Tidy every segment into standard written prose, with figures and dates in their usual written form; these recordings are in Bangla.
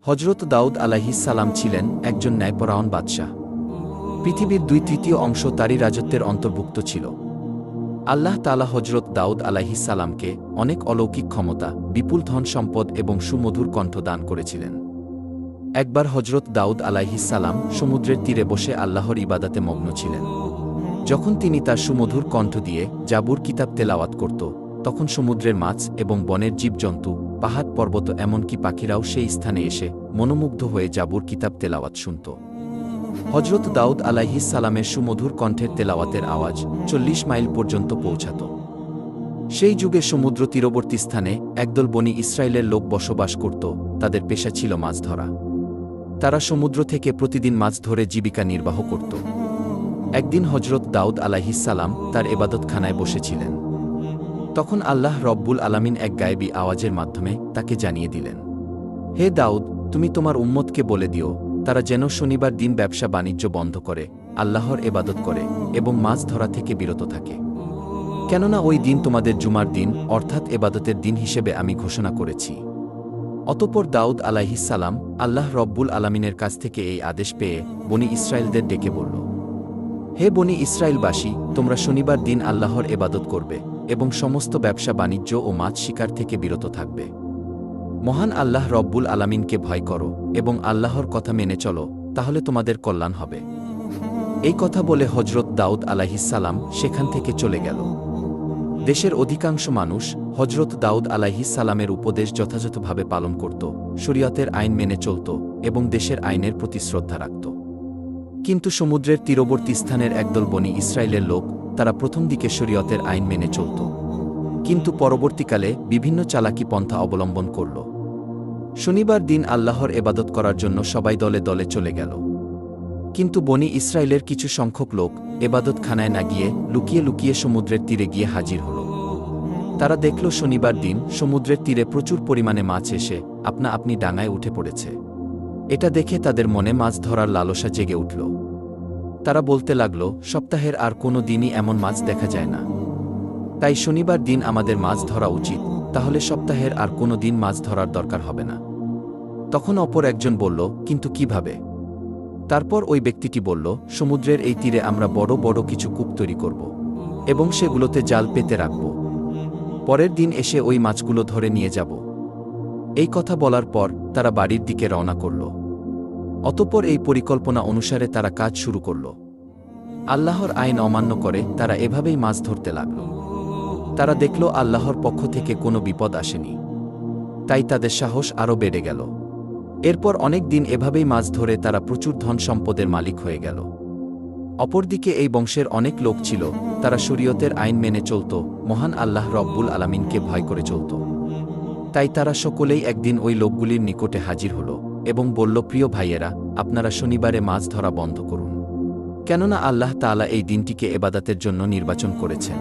হজরত দাউদ আলাইহিস সালাম ছিলেন একজন ন্যায়পরায়ণ বাদশাহ। পৃথিবীর 2/3 অংশ তারই রাজত্বের অন্তর্ভুক্ত ছিল। আল্লাহ তাআলা হজরত দাউদ আলাইহিস সালামকে অনেক অলৌকিক ক্ষমতা, বিপুল ধন সম্পদ এবং সুমধুর কণ্ঠ দান করেছিলেন। একবার হজরত দাউদ আলাইহিস সালাম সমুদ্রের তীরে বসে আল্লাহর ইবাদাতে মগ্ন ছিলেন। যখন তিনি তার সুমধুর কণ্ঠ দিয়ে জাবুর কিতাব তেলাওয়াত করত, তখন সমুদ্রের মাছ এবং বনের জীবজন্তু, পাহাড় পর্বত এমনকি পাখিরাও সেই স্থানে এসে মনোমুগ্ধ হয়ে জাবুর কিতাব তেলাওয়াত শুনত। হজরত দাউদ আলাইহিস সালামের সুমধুর কণ্ঠের তেলাওয়াতের আওয়াজ 40 মাইল পর্যন্ত পৌঁছাত। সেই যুগে সমুদ্র তীরবর্তী স্থানে একদল বনি ইসরায়েলের লোক বসবাস করত। তাদের পেশা ছিল মাছ ধরা। তারা সমুদ্র থেকে প্রতিদিন মাছ ধরে জীবিকা নির্বাহ করত। একদিন হজরত দাউদ আলাইহিস সালাম তার এবাদতখানায় বসেছিলেন। তখন আল্লাহ রব্বুল আলামিন এক গায়েবী আওয়াজের মাধ্যমে তাকে জানিয়ে দিলেন, হে দাউদ, তুমি তোমার উম্মতকে বলে দিও, তারা যেন শনিবার দিন ব্যবসা বাণিজ্য বন্ধ করে আল্লাহর এবাদত করে এবং মাছ ধরা থেকে বিরত থাকে। কেননা ওই দিন তোমাদের জুমার দিন অর্থাৎ এবাদতের দিন হিসেবে আমি ঘোষণা করেছি। অতঃপর দাউদ আলাইহিস সালাম আল্লাহ রব্বুল আলামিনের কাছ থেকে এই আদেশ পেয়ে বনি ইসরায়েলদের ডেকে বলল, হে বনি ইসরায়েলবাসী, তোমরা শনিবার দিন আল্লাহর এবাদত করবে এবং সমস্ত ব্যবসা বাণিজ্য ও মাছ শিকার থেকে বিরত থাকবে। মহান আল্লাহ রব্বুল আলামিনকে ভয় করো এবং আল্লাহর কথা মেনে চলো, তাহলে তোমাদের কল্যাণ হবে। এই কথা বলে হজরত দাউদ আলাইহিস সালাম সেখান থেকে চলে গেল। দেশের অধিকাংশ মানুষ হজরত দাউদ আলাইহিস সালামের উপদেশ যথাযথভাবে পালন করত, শরীয়তের আইন মেনে চলত এবং দেশের আইনের প্রতি শ্রদ্ধা রাখত। কিন্তু সমুদ্রের তীরবর্তী স্থানের একদল বনি ইসরায়েলের লোক, তারা প্রথম দিকে শরীয়তের আইন মেনে চলত, কিন্তু পরবর্তীকালে বিভিন্ন চালাকি পন্থা অবলম্বন করল। শনিবার দিন আল্লাহর এবাদত করার জন্য সবাই দলে দলে চলে গেল। কিন্তু বনি ইসরায়েলের কিছু সংখ্যক লোক এবাদতখানায় না গিয়ে লুকিয়ে লুকিয়ে সমুদ্রের তীরে গিয়ে হাজির হল। তারা দেখল শনিবার দিন সমুদ্রের তীরে প্রচুর পরিমাণে মাছ এসে আপনা আপনি ডাঙায় উঠে পড়েছে। এটা দেখে তাদের মনে মাছ ধরার লালসা জেগে উঠল। তারা বলতে লাগল, সপ্তাহের আর কোনো দিনই এমন মাছ দেখা যায় না, তাই শনিবার দিন আমাদের মাছ ধরা উচিত, তাহলে সপ্তাহের আর কোনো দিন মাছ ধরার দরকার হবে না। তখন অপর একজন বলল, কিন্তু কিভাবে? তারপর ওই ব্যক্তিটি বলল, সমুদ্রের এই তীরে আমরা বড় বড় কিছু কূপ তৈরি করব এবং সেগুলোতে জাল পেতে রাখব। পরের দিন এসে ওই মাছগুলো ধরে নিয়ে যাব। এই কথা বলার পর তারা বাড়ির দিকে রওনা করল। অতঃপর এই পরিকল্পনা অনুসারে তারা কাজ শুরু করল। আল্লাহর আইন অমান্য করে তারা এভাবেই মাছ ধরতে লাগল। তারা দেখল আল্লাহর পক্ষ থেকে কোনো বিপদ আসেনি, তাই তাদের সাহস আরও বেড়ে গেল। এরপর অনেক দিন এভাবেই মাছ ধরে তারা প্রচুর ধন সম্পদের মালিক হয়ে গেল। অপরদিকে এই বংশের অনেক লোক ছিল, তারা শরীয়তের আইন মেনে চলত, মহান আল্লাহ রব্বুল আলামিনকে ভয় করে চলত। তাই তারা সকলেই একদিন ওই লোকগুলির নিকটে হাজির হল এবং বলল, প্রিয় ভাইয়েরা, আপনারা শনিবারে মাছ ধরা বন্ধ করুন, কেননা আল্লাহ তাআলা এই দিনটিকে এবাদাতের জন্য নির্বাচন করেছেন।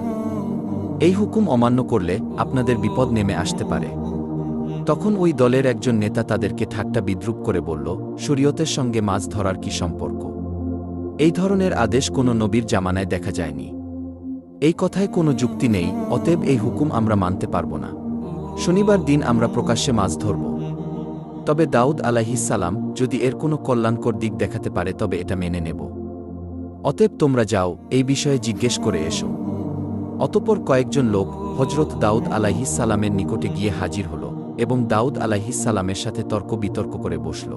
এই হুকুম অমান্য করলে আপনাদের বিপদ নেমে আসতে পারে। তখন ওই দলের একজন নেতা তাদেরকে ঠাট্টা বিদ্রূপ করে বলল, শরীয়তের সঙ্গে মাছ ধরার কি সম্পর্ক? এই ধরনের আদেশ কোনো নবীর জামানায় দেখা যায়নি। এই কথায় কোনো যুক্তি নেই, অতএব এই হুকুম আমরা মানতে পারব না। শনিবার দিন আমরা প্রকাশ্যে মাছ ধরব। তবে দাউদ আলাইহিস সালাম যদি এর কোনো কল্যাণকর দিক দেখাতে পারে তবে এটা মেনে নেব। অতএব তোমরা যাও, এই বিষয়ে জিজ্ঞেস করে এসো। অতঃপর কয়েকজন লোক হজরত দাউদ আলাইহিস সালামের নিকটে গিয়ে হাজির হল এবং দাউদ আলাইহিস সালামের সাথে তর্ক বিতর্ক করে বসল।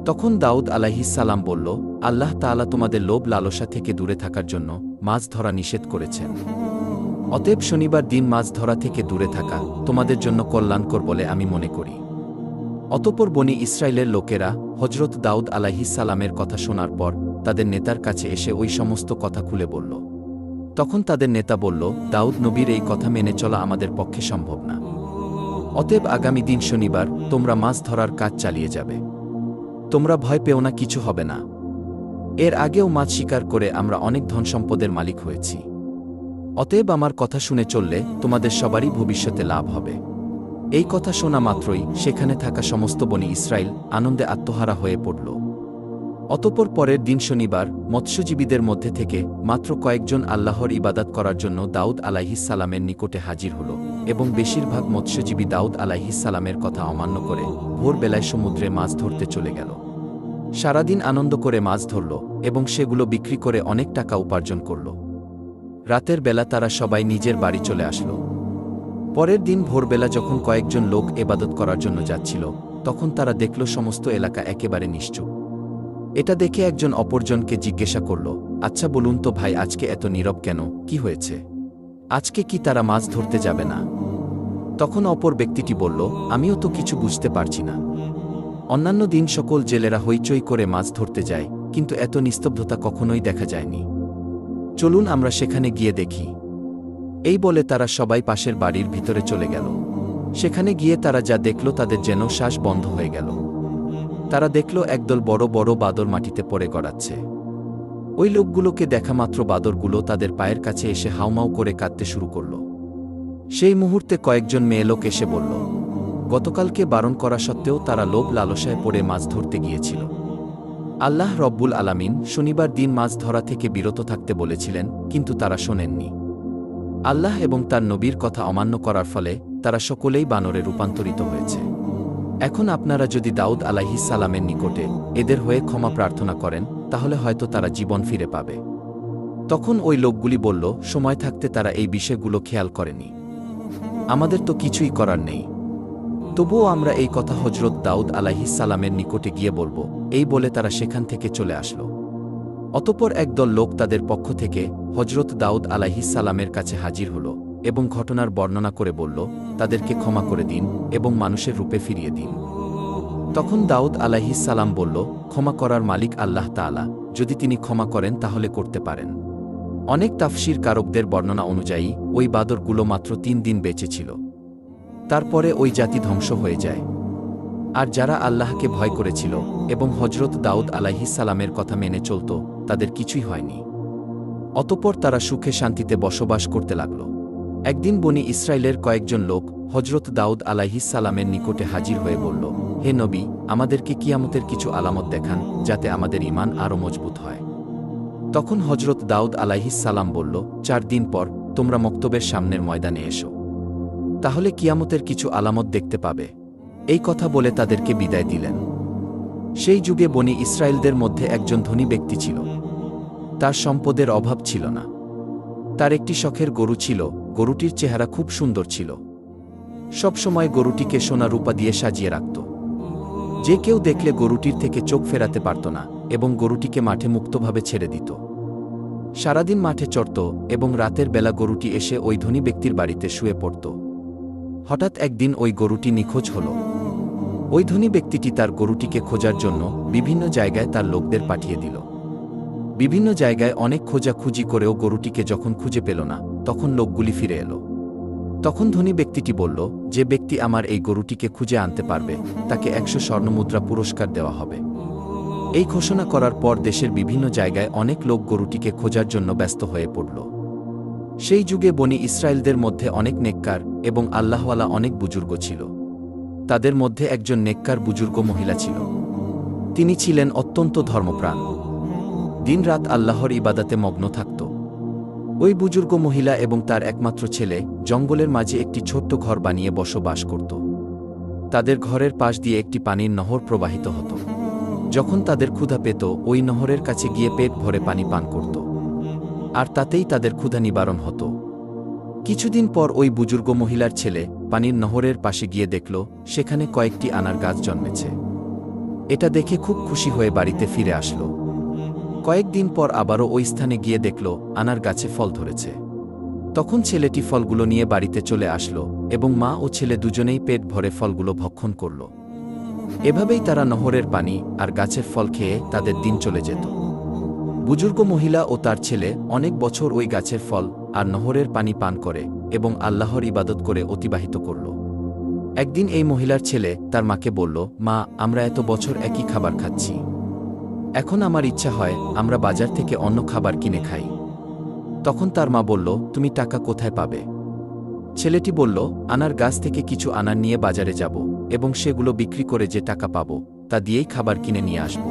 তখন দাউদ আলাইহিস সালাম বলল, আল্লাহ তাআলা তোমাদের লোভ লালসা থেকে দূরে থাকার জন্য মাছ ধরা নিষেধ করেছেন। অতএব শনিবার দিন মাছ ধরা থেকে দূরে থাকা তোমাদের জন্য কল্যাণকর বলে আমি মনে করি। অতঃপর বনি ইসরায়েলের লোকেরা হজরত দাউদ আলাইহিস সালামের কথা শোনার পর তাদের নেতার কাছে এসে ওই সমস্ত কথা খুলে বলল। তখন তাদের নেতা বলল, দাউদ নবীর এই কথা মেনে চলা আমাদের পক্ষে সম্ভব না। অতএব আগামী দিন শনিবার তোমরা মাছ ধরার কাজ চালিয়ে যাবে। তোমরা ভয় পেও না, কিছু হবে না। এর আগেও মাছ শিকার করে আমরা অনেক ধন সম্পদের মালিক হয়েছি। অতএব আমার কথা শুনে চললে তোমাদের সবারই ভবিষ্যতে লাভ হবে। এই কথা শোনা মাত্রই সেখানে থাকা সমস্ত বনি ইসরায়েল আনন্দে আত্মহারা হয়ে পড়ল। অতঃপর পরের দিন শনিবার মৎস্যজীবীদের মধ্যে থেকে মাত্র কয়েকজন আল্লাহর ইবাদত করার জন্য দাউদ আলাইহিসসালামের নিকটে হাজির হল এবং বেশিরভাগ মৎস্যজীবী দাউদ আলাইহিসসালামের কথা অমান্য করে ভোরবেলায় সমুদ্রে মাছ ধরতে চলে গেল। সারাদিন আনন্দ করে মাছ ধরল এবং সেগুলো বিক্রি করে অনেক টাকা উপার্জন করল। রাতের বেলা তারা সবাই নিজের বাড়ি চলে আসল। পরের দিন ভোরবেলা যখন কয়েকজন লোক ইবাদত করার জন্য যাচ্ছিল, তখন তারা দেখল সমস্ত এলাকা একেবারে নিশ্চুপ। এটা দেখে একজন অপরজনকে জিজ্ঞাসা করল, আচ্ছা বলুন তো ভাই, আজকে এত নীরব কেন, কি হয়েছে? আজকে কি তারা মাছ ধরতে যাবে না? তখন অপর ব্যক্তিটি বলল, আমিও তো কিছু বুঝতে পারছি না। অন্যান্য দিন সকল জেলেরা হইচই করে মাছ ধরতে যায়, কিন্তু এত নিস্তব্ধতা কখনোই দেখা যায়নি। চলুন আমরা সেখানে গিয়ে দেখি। এই বলে তারা সবাই পাশের বাড়ির ভিতরে চলে গেল। সেখানে গিয়ে তারা যা দেখল তাদের যেন শ্বাস বন্ধ হয়ে গেল। তারা দেখল একদল বড় বড় বাদর মাটিতে পড়ে গড়াচ্ছে। ওই লোকগুলোকে দেখা মাত্র বাদরগুলো তাদের পায়ের কাছে এসে হাউমাউ করে কাঁদতে শুরু করল। সেই মুহূর্তে কয়েকজন মেয়ে লোক এসে বলল, গতকালকে বারণ করা সত্ত্বেও তারা লোভ লালসায় পড়ে মাছ ধরতে গিয়েছিল। আল্লাহ রব্বুল আলামিন শনিবার দিন মাছ ধরা থেকে বিরত থাকতে বলেছিলেন, কিন্তু তারা শোনেননি। আল্লাহ এবং তার নবীর কথা অমান্য করার ফলে তারা সকলেই বানরে রূপান্তরিত হয়েছে। এখন আপনারা যদি দাউদ আলাইহিসসালামের নিকটে এদের হয়ে ক্ষমা প্রার্থনা করেন, তাহলে হয়তো তারা জীবন ফিরে পাবে। তখন ওই লোকগুলি বলল, সময় থাকতে তারা এই বিষয়গুলো খেয়াল করেনি। আমাদের তো কিছুই করার নেই। তবুও আমরা এই কথা হজরত দাউদ আলাইহিসসালামের নিকটে গিয়ে বলবো, এই বলে তারা সেখান থেকে চলে আসল। অতঃপর একদল লোক তাদের পক্ষ থেকে হজরত দাউদ আলাইহিসসালামের কাছে হাজির হল এবং ঘটনার বর্ণনা করে বলল, তাদেরকে ক্ষমা করে দিন এবং মানুষের রূপে ফিরিয়ে দিন। তখন দাউদ আলাইহিসসালাম বলল, ক্ষমা করার মালিক আল্লাহ তাআলা, যদি তিনি ক্ষমা করেন তাহলে করতে পারেন। অনেক তাফসীর কারকদের বর্ণনা অনুযায়ী ওই বাদরগুলো মাত্র 3 দিন বেঁচে ছিল। তারপরে ওই জাতি ধ্বংস হয়ে যায়। আর যারা আল্লাহকে ভয় করেছিল এবং হজরত দাউদ আলাইহিসসালামের কথা মেনে চলত, তাদের কিছুই হয়নি। অতঃপর তারা সুখে শান্তিতে বসবাস করতে লাগল। একদিন বনি ইসরায়েলের কয়েকজন লোক হজরত দাউদ আলাইহিসসালামের নিকটে হাজির হয়ে বলল, হে নবী, আমাদেরকে কিয়ামতের কিছু আলামত দেখান, যাতে আমাদের ঈমান আরও মজবুত হয়। তখন হজরত দাউদ আলাইহিসসালাম বলল, 4 দিন পর তোমরা মক্তবের সামনের ময়দানে এসো, তাহলে কিয়ামতের কিছু আলামত দেখতে পাবে। এই কথা বলে তাদেরকে বিদায় দিলেন। সেই যুগে বনি ইসরায়েলদের মধ্যে একজন ধনী ব্যক্তি ছিল। তার সম্পদের অভাব ছিল না। তার একটি শখের গরু ছিল। গরুটির চেহারা খুব সুন্দর ছিল। সব সময় গরুটিকে সোনা রূপা দিয়ে সাজিয়ে রাখত। যে কেউ দেখলে গরুটির থেকে চোখ ফেরাতে পারত না এবং গরুটিকে মাঠে মুক্তভাবে ছেড়ে দিত। সারাদিন মাঠে চড়ত এবং রাতের বেলা গরুটি এসে ওই ধনী ব্যক্তির বাড়িতে শুয়ে পড়ত। হঠাৎ একদিন ওই গরুটি নিখোঁজ হল। ওই ধনী ব্যক্তিটি তার গরুটিকে খোঁজার জন্য বিভিন্ন জায়গায় তার লোকদের পাঠিয়ে দিল। বিভিন্ন জায়গায় অনেক খোঁজাখুঁজি করেও গরুটিকে যখন খুঁজে পেল না, তখন লোকগুলি ফিরে এলো। তখন ধনী ব্যক্তিটি বলল, যে ব্যক্তি আমার এই গরুটিকে খুঁজে আনতে পারবে তাকে 100 স্বর্ণমুদ্রা পুরস্কার দেওয়া হবে। এই ঘোষণা করার পর দেশের বিভিন্ন জায়গায় অনেক লোক গরুটিকে খোঁজার জন্য ব্যস্ত হয়ে পড়ল। সেই যুগে বনি ইসরায়েলদের মধ্যে অনেক নেককার এবং আল্লাহওয়ালা অনেক বুজুর্গ ছিল। তাদের মধ্যে একজন নেককার বুজুর্গ মহিলা ছিল। তিনি ছিলেন অত্যন্ত ধর্মপ্রাণ। দিনরাত আল্লাহর ইবাদতে মগ্ন থাকত। ওই বুজুর্গ মহিলা এবং তার একমাত্র ছেলে জঙ্গলের মাঝে একটি ছোট্ট ঘর বানিয়ে বসবাস করত। তাদের ঘরের পাশ দিয়ে একটি পানির নহর প্রবাহিত হতো। যখন তাদের ক্ষুধা পেত, ওই নহরের কাছে গিয়ে পেট ভরে পানি পান করত, আর তাতেই তাদের ক্ষুধা নিবারণ হতো। কিছুদিন পর ওই বুজুর্গ মহিলার ছেলে পানির নহরের পাশে গিয়ে দেখল সেখানে কয়েকটি আনার গাছ জন্মেছে। এটা দেখে খুব খুশি হয়ে বাড়িতে ফিরে আসল। কয়েকদিন পর আবারও ওই স্থানে গিয়ে দেখল আনার গাছে ফল ধরেছে। তখন ছেলেটি ফলগুলো নিয়ে বাড়িতে চলে আসলো এবং মা ও ছেলে দুজনেই পেট ভরে ফলগুলো ভক্ষণ করল। এভাবেই তারা নহরের পানি আর গাছের ফল খেয়ে তাদের দিন চলে যেত। বুজুর্গ মহিলা ও তার ছেলে অনেক বছর ওই গাছের ফল আর নহরের পানি পান করে এবং আল্লাহর ইবাদত করে অতিবাহিত করল। একদিন এই মহিলার ছেলে তার মাকে বলল, মা, আমরা এত বছর একই খাবার খাচ্ছি। এখন আমার ইচ্ছা হয় আমরা বাজার থেকে অন্য খাবার কিনে খাই। তখন তার মা বলল, তুমি টাকা কোথায় পাবে? ছেলেটি বলল, আনার গাছ থেকে কিছু আনার নিয়ে বাজারে যাব এবং সেগুলো বিক্রি করে যে টাকা পাব তা দিয়েই খাবার কিনে নিয়ে আসব।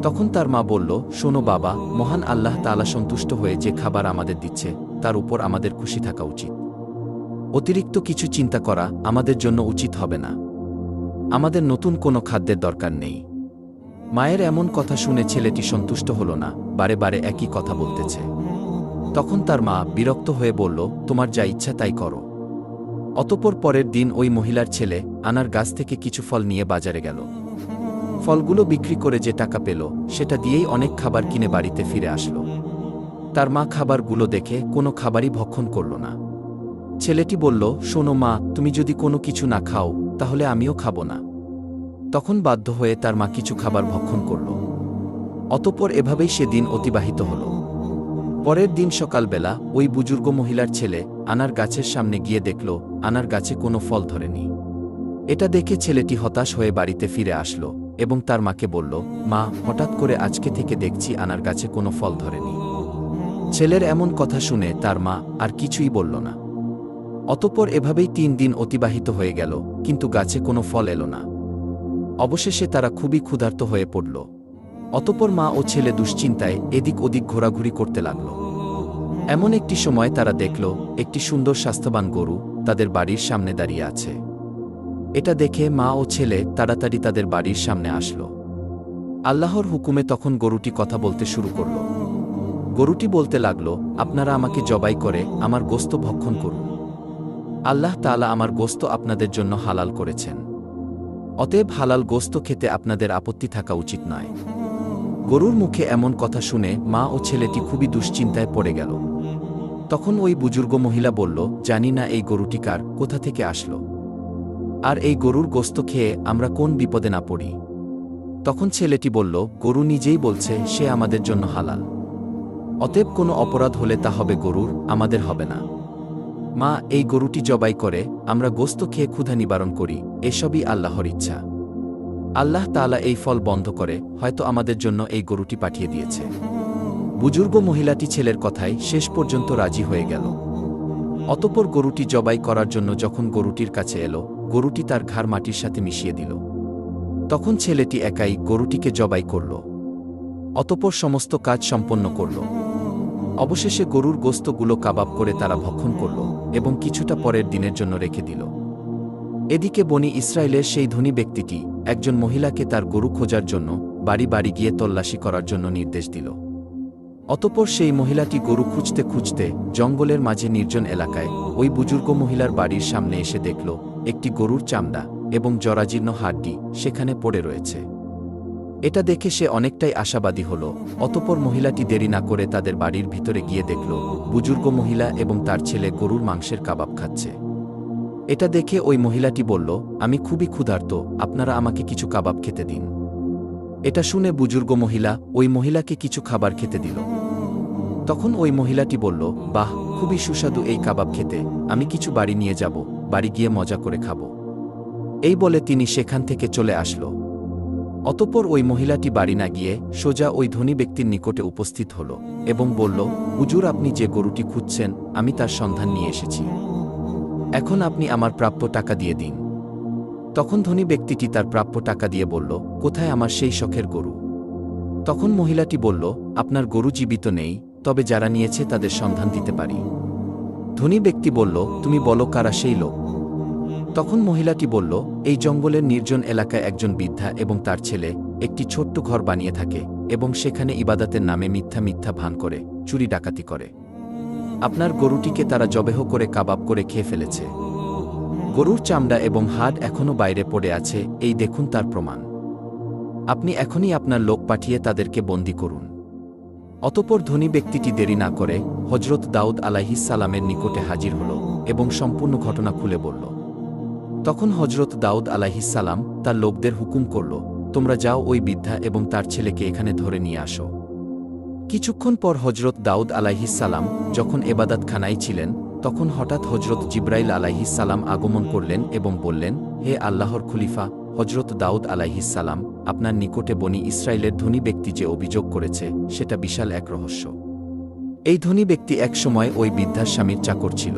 তখন তার মা বলল, শোনো বাবা, মহান আল্লাহ তাআলা সন্তুষ্ট হয়ে যে খাবার আমাদের দিচ্ছে তার উপর আমাদের খুশি থাকা উচিত। অতিরিক্ত কিছু চিন্তা করা আমাদের জন্য উচিত হবে না। আমাদের নতুন কোনো খাদ্যের দরকার নেই। মায়ের এমন কথা শুনে ছেলেটি সন্তুষ্ট হল না, বারে বারে একই কথা বলতেছে। তখন তার মা বিরক্ত হয়ে বলল, তোমার যা ইচ্ছা তাই করো। অতঃপর পরের দিন ওই মহিলার ছেলে আনার গাছ থেকে কিছু ফল নিয়ে বাজারে গেল। ফলগুলো বিক্রি করে যে টাকা পেল সেটা দিয়েই অনেক খাবার কিনে বাড়িতে ফিরে আসলো। তার মা খাবারগুলো দেখে কোনো খাবারই ভক্ষণ করল না। ছেলেটি বলল, শোনো মা, তুমি যদি কোনো কিছু না খাও তাহলে আমিও খাব না। তখন বাধ্য হয়ে তার মা কিছু খাবার ভক্ষণ করল। অতঃপর এভাবেই সে দিন অতিবাহিত হল। পরের দিন সকালবেলা ওই বুজুর্গ মহিলার ছেলে আনার গাছের সামনে গিয়ে দেখল আনার গাছে কোনো ফল ধরেনি। এটা দেখে ছেলেটি হতাশ হয়ে বাড়িতে ফিরে আসলো এবং তার মাকে বলল, মা, হঠাৎ করে আজকে থেকে দেখছি আনার গাছে কোনো ফল ধরেনি। ছেলের এমন কথা শুনে তার মা আর কিছুই বলল না। অতঃপর এভাবেই 3 দিন অতিবাহিত হয়ে গেল, কিন্তু গাছে কোনো ফল এলো না। অবশেষে তারা খুবই ক্ষুধার্ত হয়ে পড়ল। অতঃপর মা ও ছেলে দুশ্চিন্তায় এদিক ওদিক ঘোরাঘুরি করতে লাগল। এমন একটি সময় তারা দেখল একটি সুন্দর স্বাস্থ্যবান গরু তাদের বাড়ির সামনে দাঁড়িয়ে আছে। এটা দেখে মা ও ছেলে তাড়াতাড়ি তাদের বাড়ির সামনে আসলো। আল্লাহর হুকুমে তখন গরুটি কথা বলতে শুরু করল। গরুটি বলতে লাগল, আপনারা আমাকে জবাই করে আমার গোশত ভক্ষণ করুন। আল্লাহ তাআলা আমার গোশত আপনাদের জন্য হালাল করেছেন। অতএব হালাল গোশত খেতে আপনাদের আপত্তি থাকা উচিত নয়। গরুর মুখে এমন কথা শুনে মা ও ছেলেটি খুবই দুশ্চিন্তায় পড়ে গেল। তখন ওই বুজুর্গ মহিলা বলল, জানি না এই গরুটি কার, কোথা থেকে আসলো, আর এই গরুর গোশত খেয়ে আমরা কোন বিপদে না পড়ি। তখন ছেলেটি বলল, গরু নিজেই বলছে সে আমাদের জন্য হালাল। অতএব কোনো অপরাধ হলে তা হবে গরুর, আমাদের হবে না। মা, এই গরুটি জবাই করে আমরা গোশত খেয়ে ক্ষুধা নিবারণ করি, এসবই আল্লাহর ইচ্ছা। আল্লাহ তাআলা এই ফল বন্ধ করে হয়তো আমাদের জন্য এই গরুটি পাঠিয়ে দিয়েছে। বুজুর্গ মহিলাটি ছেলের কথায় শেষ পর্যন্ত রাজি হয়ে গেল। অতঃপর গরুটি জবাই করার জন্য যখন গরুটির কাছে এলো, গরুটি তার ঘাড় মাটির সাথে মিশিয়ে দিল। তখন ছেলেটি একাই গরুটিকে জবাই করল। অতঃপর সমস্ত কাজ সম্পন্ন করল। অবশেষে গরুর গোশতগুলো কাবাব করে তারা ভক্ষণ করল এবং কিছুটা পরের দিনের জন্য রেখে দিল। এদিকে বনি ইসরায়েলের সেই ধনী ব্যক্তিটি একজন মহিলাকে তার গরু খোঁজার জন্য বাড়ি বাড়ি গিয়ে তল্লাশি করার জন্য নির্দেশ দিল। অতঃপর সেই মহিলাটি গরু খুঁজতে খুঁজতে জঙ্গলের মাঝে নির্জন এলাকায় ওই বুজুর্গ মহিলার বাড়ির সামনে এসে দেখল একটি গরুর চামড়া এবং জরাজীর্ণ হাড্ডি সেখানে পড়ে রয়েছে। এটা দেখে সে অনেকটাই আশাবাদী হল। অতঃপর মহিলাটি দেরি না করে তাদের বাড়ির ভিতরে গিয়ে দেখল বুজুর্গ মহিলা এবং তার ছেলে গরুর মাংসের কাবাব খাচ্ছে। এটা দেখে ওই মহিলাটি বলল, আমি খুবই ক্ষুধার্ত, আপনারা আমাকে কিছু কাবাব খেতে দিন। এটা শুনে বুজুর্গ মহিলা ওই মহিলাকে কিছু খাবার খেতে দিল। তখন ওই মহিলাটি বলল, বাহ, খুবই সুস্বাদু এই কাবাব খেতে, আমি কিছু বাড়ি নিয়ে যাব, বাড়ি গিয়ে মজা করে খাব। এই বলে তিনি সেখান থেকে চলে আসল। অতঃপর ওই মহিলাটি বাড়ি না গিয়ে সোজা ওই ধনী ব্যক্তির নিকটে উপস্থিত হল এবং বলল, হুজুর, আপনি যে গরুটি খুঁজছেন আমি তার সন্ধান নিয়ে এসেছি। এখন আপনি আমার প্রাপ্য টাকা দিয়ে দিন। তখন ধনী ব্যক্তিটি তার প্রাপ্য টাকা দিয়ে বলল, কোথায় আমার সেই শখের গরু? তখন মহিলাটি বলল, আপনার গরু জীবিত নেই, তবে যারা নিয়েছে তাদের সন্ধান দিতে পারি। ধনী ব্যক্তি বলল, তুমি বলো কারা সেই লোক? তখন মহিলাটি বলল, এই জঙ্গলের নির্জন এলাকায় একজন বৃদ্ধা এবং তার ছেলে একটি ছোট্ট ঘর বানিয়ে থাকে এবং সেখানে ইবাদতের নামে মিথ্যা মিথ্যা ভান করে চুরি ডাকাতি করে। আপনার গরুটিকে তারা জবেহ করে কাবাব করে খেয়ে ফেলেছে। গরুর চামড়া এবং হাড় এখনও বাইরে পড়ে আছে, এই দেখুন তার প্রমাণ। আপনি এখনই আপনার লোক পাঠিয়ে তাদেরকে বন্দী করুন। অতঃপর ধনী ব্যক্তিটি দেরি না করে হজরত দাউদ আলাইহিস সালামের নিকটে হাজির হল এবং সম্পূর্ণ ঘটনা খুলে বলল। তখন হজরত দাউদ আলাইহিস সালাম তার লোকদের হুকুম করল, তোমরা যাও ওই বৃদ্ধা এবং তার ছেলেকে এখানে ধরে নিয়ে আসো। কিছুক্ষণ পর হজরত দাউদ আলাইহিস সালাম যখন এবাদতখানায় ছিলেন, তখন হঠাৎ হজরত জিব্রাইল আলাইহিস সালাম আগমন করলেন এবং বললেন, হে আল্লাহর খলিফা হজরত দাউদ আলাইহিস সালাম, আপনার নিকটে বনি ইসরায়েলের ধনী ব্যক্তি যে অভিযোগ করেছে সেটা বিশাল এক রহস্য। এই ধনী ব্যক্তি একসময় ওই বৃদ্ধার স্বামীর চাকর ছিল।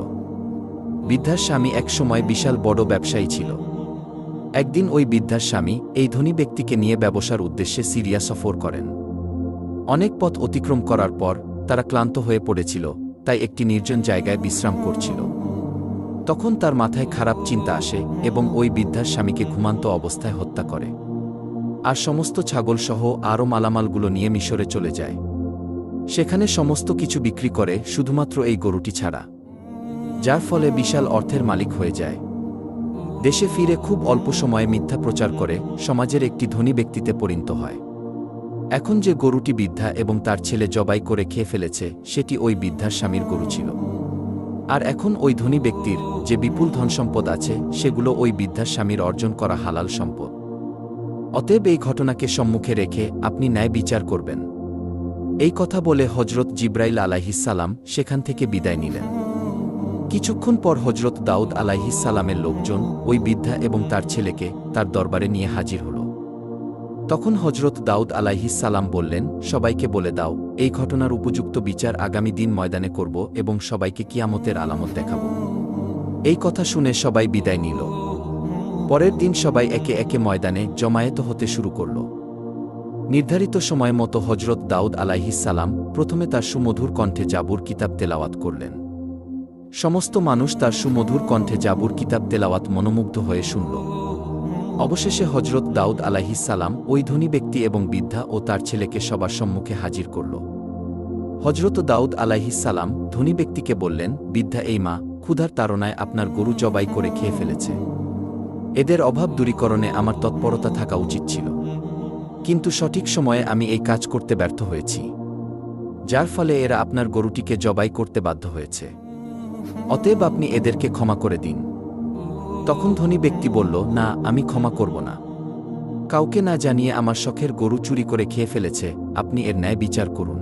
বৃদ্ধার স্বামী একসময় বিশাল বড় ব্যবসায়ী ছিল। একদিন ওই বৃদ্ধার স্বামী এই ধনী ব্যক্তিকে নিয়ে ব্যবসার উদ্দেশ্যে সিরিয়া সফর করেন। অনেক পথ অতিক্রম করার পর তারা ক্লান্ত হয়ে পড়েছিল, তাই একটি নির্জন জায়গায় বিশ্রাম করছিল। তখন তার মাথায় খারাপ চিন্তা আসে এবং ওই বৃদ্ধার স্বামীকে ঘুমান্ত অবস্থায় হত্যা করে, আর সমস্ত ছাগলসহ আরও মালামালগুলো নিয়ে মিশরে চলে যায়। সেখানে সমস্ত কিছু বিক্রি করে শুধুমাত্র এই গরুটি ছাড়া, যার ফলে বিশাল অর্থের মালিক হয়ে যায়। দেশে ফিরে খুব অল্প সময়ে মিথ্যা প্রচার করে সমাজের একটি ধনী ব্যক্তিতে পরিণত হয়। এখন যে গরুটি বৃদ্ধা এবং তার ছেলে জবাই করে খেয়ে ফেলেছে সেটি ওই বৃদ্ধার স্বামীর গরু ছিল। আর এখন ওই ধনী ব্যক্তির যে বিপুল ধনসম্পদ আছে সেগুলো ওই বৃদ্ধার স্বামীর অর্জন করা হালাল সম্পদ। অতএব এই ঘটনাকে সম্মুখে রেখে আপনি ন্যায় বিচার করবেন। এই কথা বলে হজরত জিব্রাইল আলাইহিসসালাম সেখান থেকে বিদায় নিলেন। কিছুক্ষণ পর হজরত দাউদ আলাইহিসসালামের লোকজন ওই বৃদ্ধা এবং তার ছেলেকে তার দরবারে নিয়ে হাজির হল। তখন হজরত দাউদ আলাইহিসসালাম বললেন, সবাইকে বলে দাও, এই ঘটনার উপযুক্ত বিচার আগামী দিন ময়দানে করব এবং সবাইকে কিয়ামতের আলামত দেখাব। এই কথা শুনে সবাই বিদায় নিল। পরের দিন সবাই একে একে ময়দানে জমায়েত হতে শুরু করল। নির্ধারিত সময় মতো হজরত দাউদ আলাইহিসসালাম প্রথমে তার সুমধুর কণ্ঠে জাবুর কিতাব তেলাওয়াত করলেন। সমস্ত মানুষ তার সুমধুর কণ্ঠে জাবুর কিতাব তেলাওয়াত মনোমুগ্ধ হয়ে শুনল। অবশেষে হজরত দাউদ আলাইহিসসালাম ওই ধনী ব্যক্তি এবং বৃদ্ধা ও তার ছেলেকে সবার সম্মুখে হাজির করল। হজরত দাউদ আলাইহিসসালাম ধনী ব্যক্তিকে বললেন, বৃদ্ধা এই মা ক্ষুধার তাড়নায় আপনার গরু জবাই করে খেয়ে ফেলেছে। এদের অভাব দূরীকরণে আমার তৎপরতা থাকা উচিত ছিল, কিন্তু সঠিক সময়ে আমি এই কাজ করতে ব্যর্থ হয়েছি, যার ফলে এরা আপনার গরুটিকে জবাই করতে বাধ্য হয়েছে। অতএব আপনি এদেরকে ক্ষমা করে দিন। তখন ধনী ব্যক্তি বলল, না, আমি ক্ষমা করব না। কাউকে না জানিয়ে আমার শখের গরু চুরি করে খেয়ে ফেলেছে, আপনি এর ন্যায় বিচার করুন।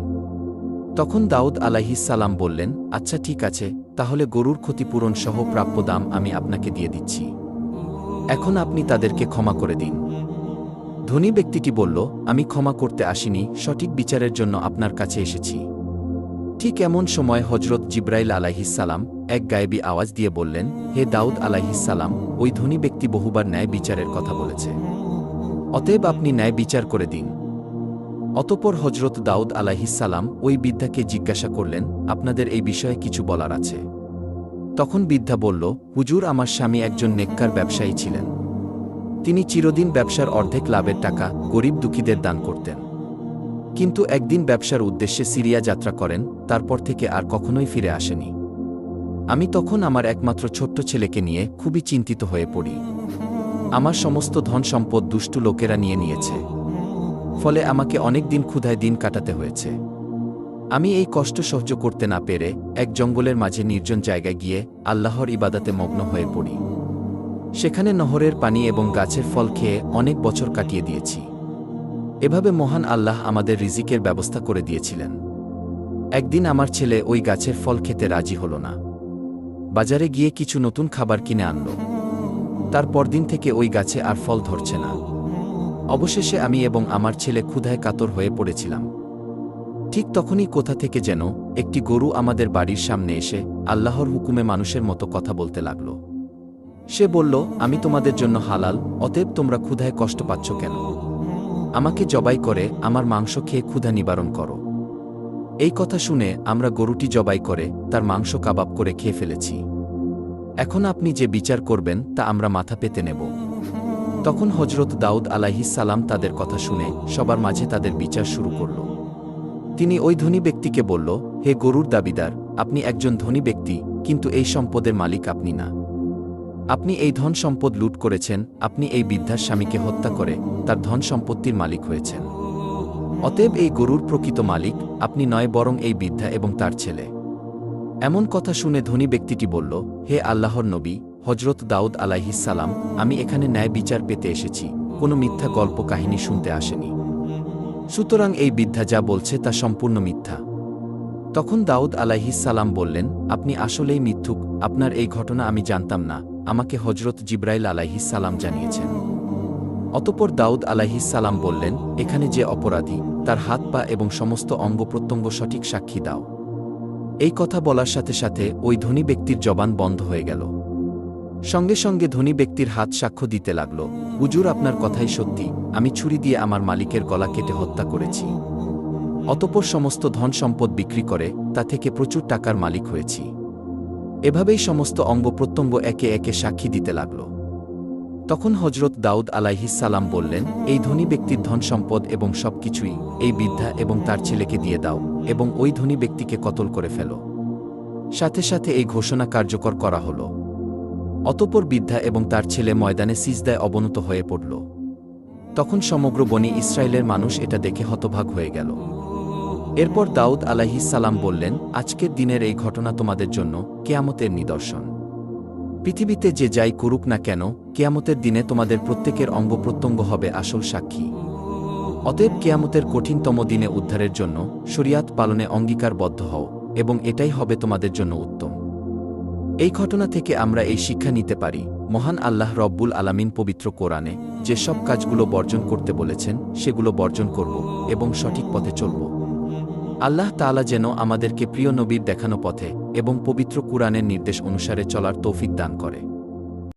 তখন দাউদ আলাইহিসসালাম বললেন, আচ্ছা ঠিক আছে, তাহলে গরুর ক্ষতিপূরণ সহ প্রাপ্য দাম আমি আপনাকে দিয়ে দিচ্ছি। এখন আপনি তাদেরকে ক্ষমা করে দিন। ধনী ব্যক্তিটি বলল, আমি ক্ষমা করতে আসিনি, সঠিক বিচারের জন্য আপনার কাছে এসেছি। ঠিক এমন সময় হজরত জিব্রাইল আলাইহিসসালাম এক গায়েবী আওয়াজ দিয়ে বললেন, হে দাউদ আলাইহিসসালাম, ওই ধনী ব্যক্তি বহুবার ন্যায় বিচারের কথা বলেছে, অতএব আপনি ন্যায় বিচার করে দিন। অতঃপর হজরত দাউদ আলাইহিসসালাম ওই বৃদ্ধাকে জিজ্ঞাসা করলেন, আপনাদের এই বিষয়ে কিছু বলার আছে? তখন বৃদ্ধা বলল, হুজুর, আমার স্বামী একজন নেককার ব্যবসায়ী ছিলেন। তিনি চিরদিন ব্যবসার অর্ধেক লাভের টাকা গরিব দুঃখীদের দান করতেন। কিন্তু একদিন ব্যবসার উদ্দেশ্যে সিরিয়া যাত্রা করেন, তারপর থেকে আর কখনোই ফিরে আসেনি। আমি তখন আমার একমাত্র ছোট্ট ছেলেকে নিয়ে খুবই চিন্তিত হয়ে পড়ি। আমার সমস্ত ধন সম্পদ দুষ্টু লোকেরা নিয়ে নিয়েছে, ফলে আমাকে অনেক দিন ক্ষুধায় দিন কাটাতে হয়েছে। আমি এই কষ্ট সহ্য করতে না পেরে এক জঙ্গলের মাঝে নির্জন জায়গায় গিয়ে আল্লাহর ইবাদতে মগ্ন হয়ে পড়ি। সেখানে নহরের পানি এবং গাছের ফল খেয়ে অনেক বছর কাটিয়ে দিয়েছি। এভাবে মহান আল্লাহ আমাদের রিজিকের ব্যবস্থা করে দিয়েছিলেন। একদিন আমার ছেলে ওই গাছের ফল খেতে রাজি হল না। বাজারে গিয়ে কিছু নতুন খাবার কিনে আনল। তার পরদিন থেকে ওই গাছে আর ফল ধরছে না। অবশেষে আমি এবং আমার ছেলে ক্ষুধায় কাতর হয়ে পড়েছিলাম। ঠিক তখনই কোথা থেকে যেন একটি গরু আমাদের বাড়ির সামনে এসে আল্লাহর হুকুমে মানুষের মতো কথা বলতে লাগল। সে বলল, আমি তোমাদের জন্য হালাল, অতএব তোমরা ক্ষুধায় কষ্ট পাচ্ছ কেন? আমাকে জবাই করে আমার মাংস খেয়ে ক্ষুধা নিবারণ করো। এই কথা শুনে আমরা গরুটি জবাই করে তার মাংস কাবাব করে খেয়ে ফেলেছি। এখন আপনি যে বিচার করবেন তা আমরা মাথা পেতে নেব। তখন হজরত দাউদ আলাইহিসসালাম তাদের কথা শুনে সবার মাঝে তাদের বিচার শুরু করল। তিনি ওই ধনী ব্যক্তিকে বলল, হে গরুর দাবিদার, আপনি একজন ধনী ব্যক্তি, কিন্তু এই সম্পদের মালিক আপনি না। আপনি এই ধন সম্পদ লুট করেছেন, আপনি এই বৃদ্ধার স্বামীকে হত্যা করে তার ধন সম্পত্তির মালিক হয়েছেন। অতএব এই গরুর প্রকৃত মালিক আপনি নয়, বরং এই বৃদ্ধা এবং তার ছেলে। এমন কথা শুনে ধনী ব্যক্তিটি বলল, হে আল্লাহর নবী হজরত দাউদ আলাইহিসসালাম, আমি এখানে ন্যায় বিচার পেতে এসেছি, কোনো মিথ্যা গল্প কাহিনী শুনতে আসেনি। সুতরাং এই বৃদ্ধা যা বলছে তা সম্পূর্ণ মিথ্যা। তখন দাউদ আলাইহিসসালাম বললেন, আপনি আসলেই মিথ্যুক, আপনার এই ঘটনা আমি জানতাম না, আমাকে হজরত জিব্রাইল আলাইহিসসালাম জানিয়েছেন। অতঃপর দাউদ আলাইহিসসালাম বললেন, এখানে যে অপরাধী তার হাত পা এবং সমস্ত অঙ্গ প্রত্যঙ্গ সঠিক সাক্ষী দাও। এই কথা বলার সাথে সাথে ওই ধনী ব্যক্তির জবান বন্ধ হয়ে গেল। সঙ্গে সঙ্গে ধনী ব্যক্তির হাত সাক্ষ্য দিতে লাগল, হুজুর আপনার কথাই সত্যি, আমি ছুরি দিয়ে আমার মালিকের গলা কেটে হত্যা করেছি। অতঃপর সমস্ত ধন সম্পদ বিক্রি করে তা থেকে প্রচুর টাকার মালিক হয়েছি। এভাবেই সমস্ত অঙ্গ প্রত্যঙ্গ একে একে সাক্ষী দিতে লাগল। তখন হজরত দাউদ আলাইহিসসালাম বললেন, এই ধনী ব্যক্তির ধন সম্পদ এবং সবকিছুই এই বৃদ্ধা এবং তার ছেলেকে দিয়ে দাও এবং ওই ধনী ব্যক্তিকে কতল করে ফেলো। সাথে সাথে এই ঘোষণা কার্যকর করা হল। অতঃপর বৃদ্ধা এবং তার ছেলে ময়দানে সিজদায় অবনত হয়ে পড়ল। তখন সমগ্র বনি ইসরায়েলের মানুষ এটা দেখে হতভাগ হয়ে গেল। এরপর দাউদ আলাইহিসসালাম বললেন, আজকের দিনের এই ঘটনা তোমাদের জন্য কেয়ামতের নিদর্শন। পৃথিবীতে যে যাই করুক না কেন, কেয়ামতের দিনে তোমাদের প্রত্যেকের অঙ্গ প্রত্যঙ্গ হবে আসল সাক্ষী। অতএব কেয়ামতের কঠিনতম দিনে উদ্ধারের জন্য শরিয়াত পালনে অঙ্গীকারবদ্ধ হও এবং এটাই হবে তোমাদের জন্য উত্তম। এই ঘটনা থেকে আমরা এই শিক্ষা নিতে পারি, মহান আল্লাহ রব্বুল আলামিন পবিত্র কোরআনে যে সব কাজগুলো বর্জন করতে বলেছেন সেগুলো বর্জন করব এবং সঠিক পথে চলব। আল্লাহ তাআলা যেন আমাদেরকে প্রিয় নবীর দেখানো পথে এবং পবিত্র কুরআনের নির্দেশ অনুসারে চলার তৌফিক দান করে।